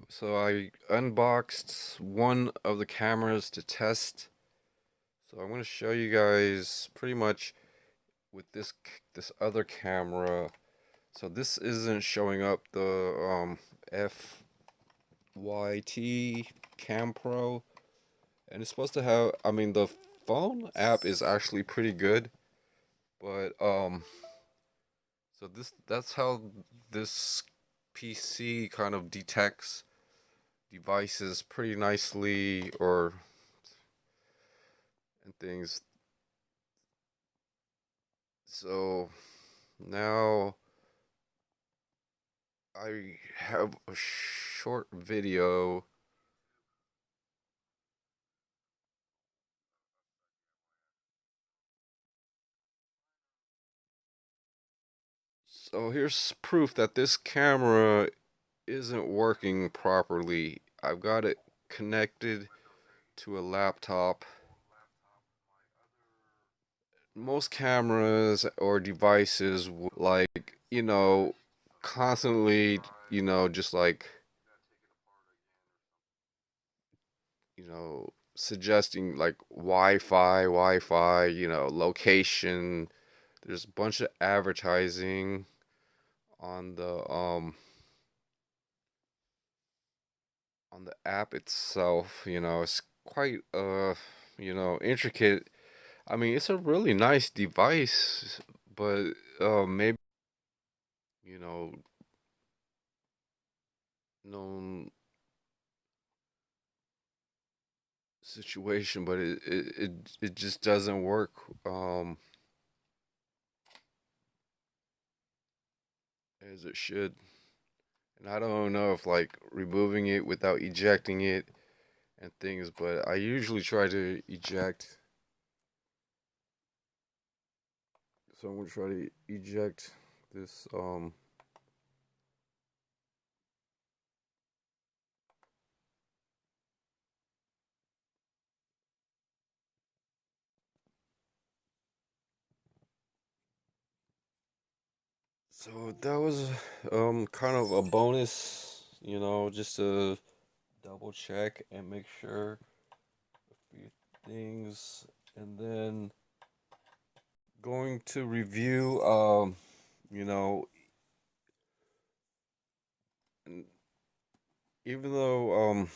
So I unboxed one of the cameras to test. So I'm going to show you guys pretty much with this other camera. So this isn't showing up the FYT Cam Pro, and it's supposed to have. I mean, the phone app is actually pretty good, but so that's how this PC kind of detects devices pretty nicely, or and things. So now I have a short video. So here's proof that this camera isn't working properly. I've got it connected to a laptop. Most cameras or devices like, constantly, just like, suggesting like Wi-Fi, location. There's a bunch of advertising on the app itself. It's quite intricate. I mean, it's a really nice device, but maybe you know known situation, but it just doesn't work as it should. And I don't know if like removing it without ejecting it and things, but I usually try to eject. So I'm gonna try to eject this. So that was kind of a bonus, just to double check and make sure a few things, and then going to review. You know, even though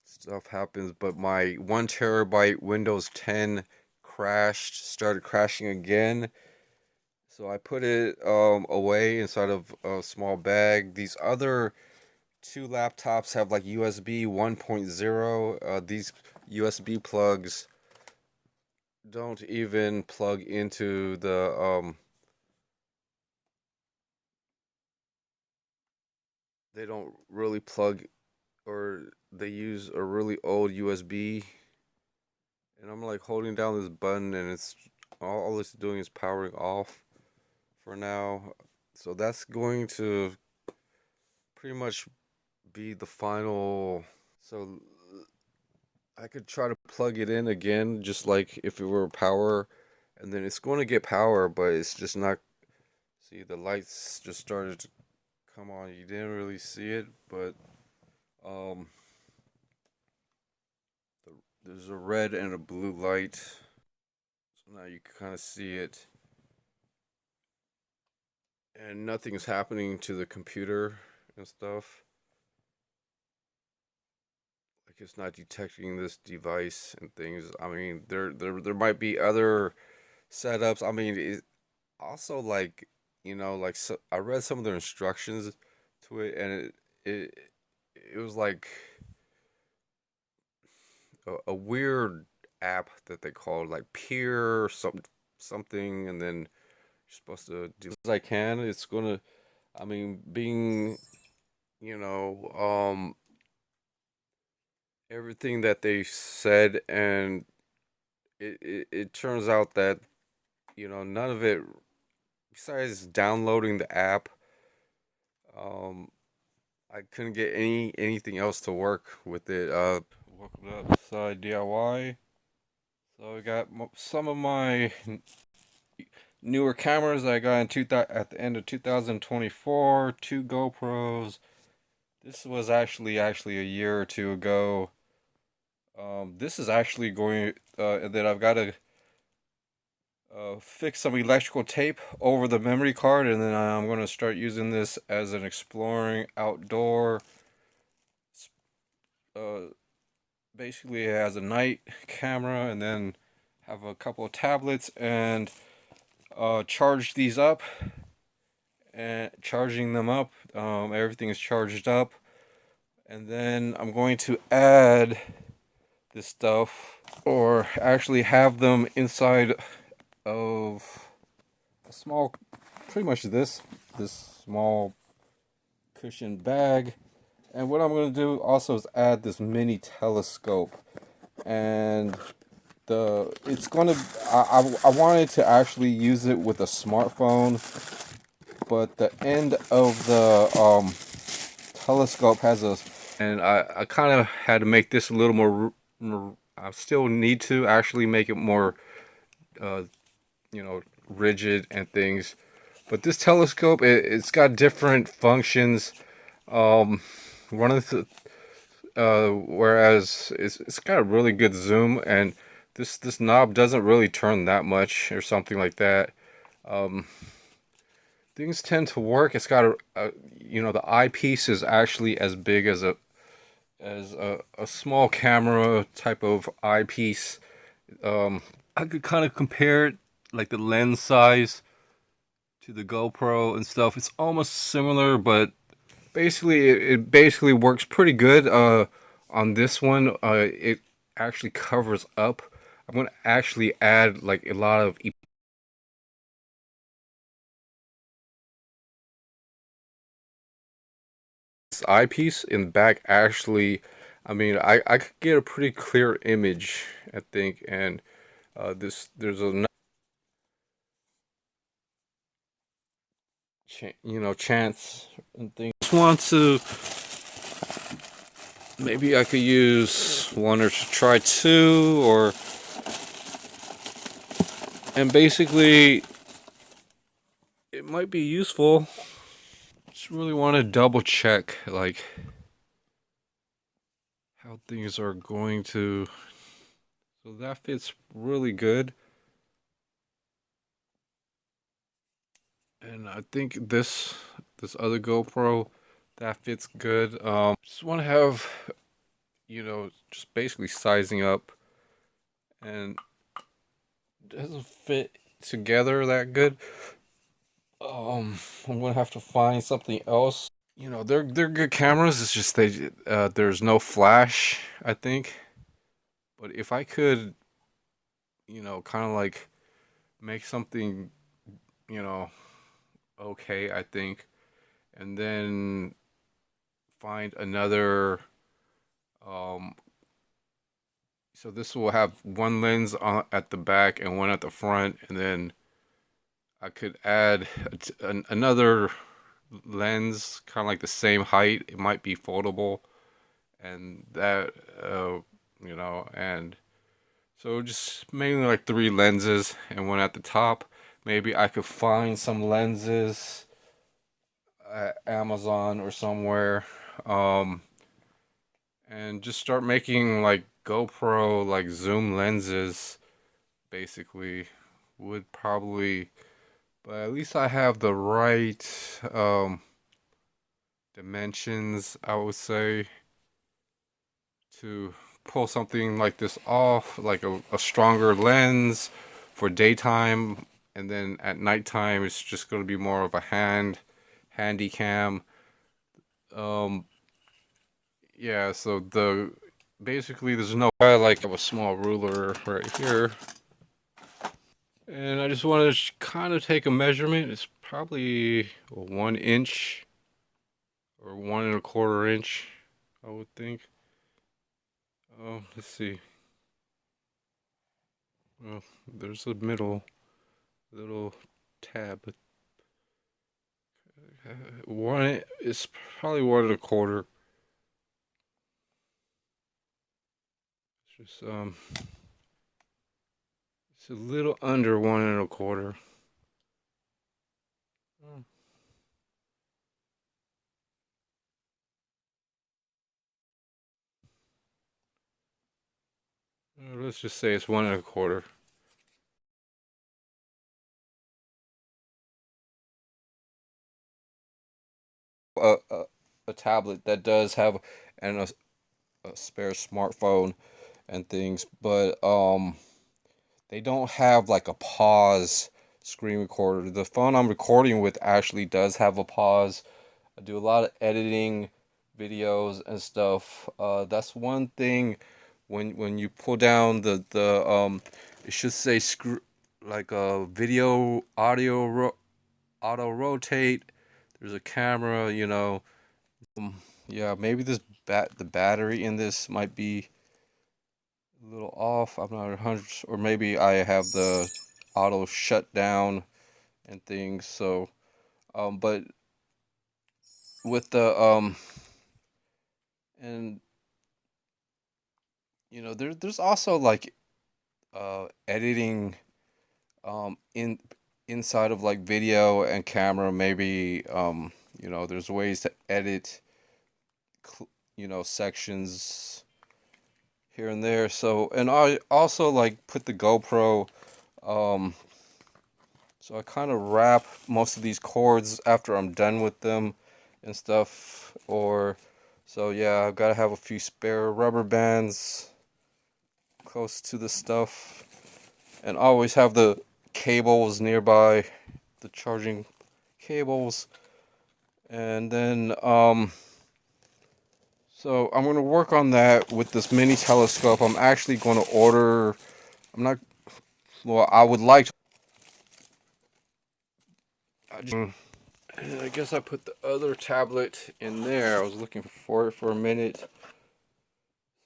stuff happens, but my 1 terabyte Windows 10 started crashing again. So I put it away inside of a small bag. These other two laptops have like USB 1.0. These USB plugs don't even plug into the they don't really plug, or they use a really old USB, and I'm like holding down this button, and it's all it's doing is powering off for now. So that's going to pretty much be the final. So I could try to plug it in again, just like if it were power, and then it's going to get power, but it's just not. See, the lights just started to come on. You didn't really see it, but um, the, there's a red and a blue light. So now you can kind of see it, and nothing's happening to the computer and stuff. Like it's not detecting this device and things. I mean, there might be other setups. I mean, also like like, so I read some of the instructions to it, and it it was like a weird app that they called like Peer something, and then you're supposed to do as I can. It's gonna, I mean, being you know everything that they said, and it turns out that none of it, besides downloading the app, um I couldn't get anything else to work with it. Welcome to Upside DIY. So I got some of my newer cameras that I got at the end of 2024. Two GoPros, This was actually a year or two ago. This is actually going that I've got to fix some electrical tape over the memory card, and then I'm going to start using this as an exploring outdoor. Uh, Basically, it has a night camera, and then have a couple of tablets, and charge these up, and charging them up. Everything is charged up, and then I'm going to add this stuff, or actually have them inside of a small, pretty much this small cushion bag. And what I'm going to do also is add this mini telescope, and the it's going to I wanted to actually use it with a smartphone, but the end of the telescope has a, and I kind of had to make this a little more. I still need to actually make it more uh, rigid and things. But this telescope, it's got different functions. Um, one of the whereas it's got a really good zoom, and this knob doesn't really turn that much or something like that. Um, Things tend to work. It's got the eyepiece is actually as big as a small camera type of eyepiece. I could kind of compare it, like the lens size, to the GoPro and stuff. It's almost similar, but basically it basically works pretty good. On this one, it actually covers up. I'm gonna actually add like a lot of eyepiece in the back. Actually, I mean, I could get a pretty clear image, I think, and there's a chance and things. Just want to, maybe I could use one or try two, or, and basically it might be useful. Just really want to double check like how things are going to. So that fits really good, and I think this other GoPro, that fits good. Just want to have, just basically sizing up, and doesn't fit together that good. I'm gonna have to find something else. They're good cameras. It's just there's no flash, I think. But if I could, kind of like make something, you know, okay, I think, and then find another. Um, so this will have one lens at the back and one at the front, and then I could add another lens, kind of like the same height. It might be foldable, and that, and so just mainly like three lenses and one at the top. Maybe I could find some lenses at Amazon or somewhere, um, and just start making like GoPro like zoom lenses. Basically, would probably, but at least I have the right dimensions, I would say, to pull something like this off, like a stronger lens for daytime, and then at nighttime it's just going to be more of a handy cam. Um, yeah, so basically there's no, I like have a small ruler right here, and I just want to kind of take a measurement. It's probably 1 inch or 1 and a quarter inch, I would think. Oh, let's see. Well, there's a middle little tab. One is probably 1 and a quarter. It's just it's a little under 1 and a quarter. Oh, Let's just say it's 1 1/4. A, a, a tablet that does have and a spare smartphone and things, but they don't have like a pause screen recorder. The phone I'm recording with actually does have a pause. I do a lot of editing videos and stuff. That's one thing when you pull down the it should say screw like a video audio auto rotate. There's a camera, you know. Yeah, maybe the battery in this might be a little off. I'm not 100, or maybe I have the auto shutdown and things. So, but with the and there's also like editing inside of like video and camera. Maybe there's ways to edit sections here and there. So, and I also like put the GoPro. Um, so I kind of wrap most of these cords after I'm done with them and stuff. Or so yeah, I've got to have a few spare rubber bands close to the stuff, and always have the cables nearby, the charging cables. And then so I'm going to work on that with this mini telescope. I'm actually going to order. I'm not. Well, I would like to. I guess I put the other tablet in there. I was looking for it for a minute.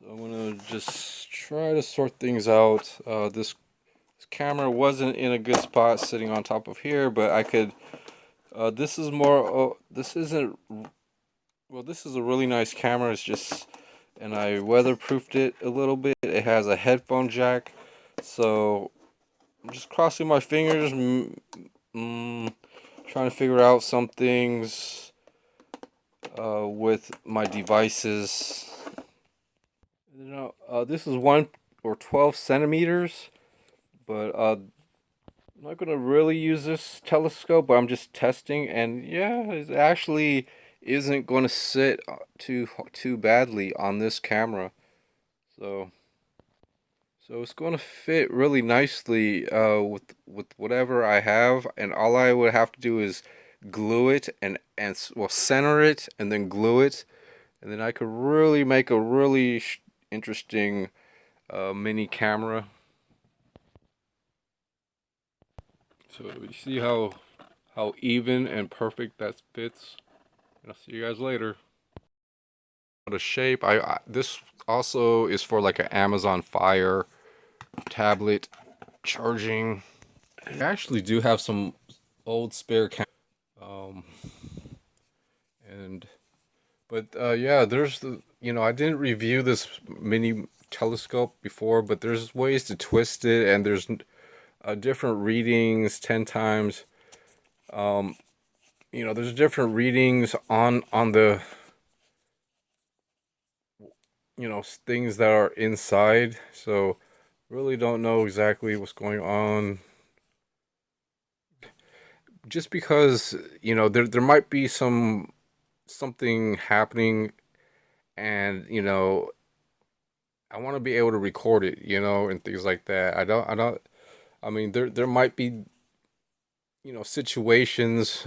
So I'm going to just try to sort things out. This camera wasn't in a good spot sitting on top of here, but I could. This is more. This isn't. Well, this is a really nice camera. It's just. And I weatherproofed it a little bit. It has a headphone jack. So I'm just crossing my fingers, trying to figure out some things with my devices. This is 1 or 12 centimeters, but I'm not gonna really use this telescope. But I'm just testing, and yeah, it actually isn't going to sit too badly on this camera. So. So it's going to fit really nicely with whatever I have, and all I would have to do is glue it and well, center it and then glue it, and then I could really make a really interesting mini camera. So you see how even and perfect that fits. And I'll see you guys later. The shape this also is for like an Amazon Fire tablet charging. I actually do have some old spare um and but yeah, there's I didn't review this mini telescope before, but there's ways to twist it, and there's different readings 10 times. um there's different readings on the things that are inside, so really don't know exactly what's going on. Just because there might be something happening, and I want to be able to record it, and things like that. I mean, there might be situations,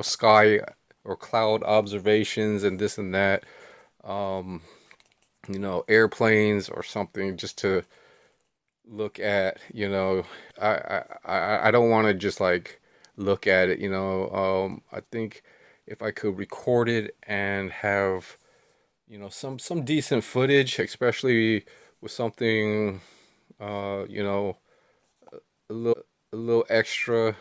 sky or cloud observations and this and that, um airplanes or something, just to look at. I don't want to just like look at it. I think if I could record it and have some decent footage, especially with something a little extra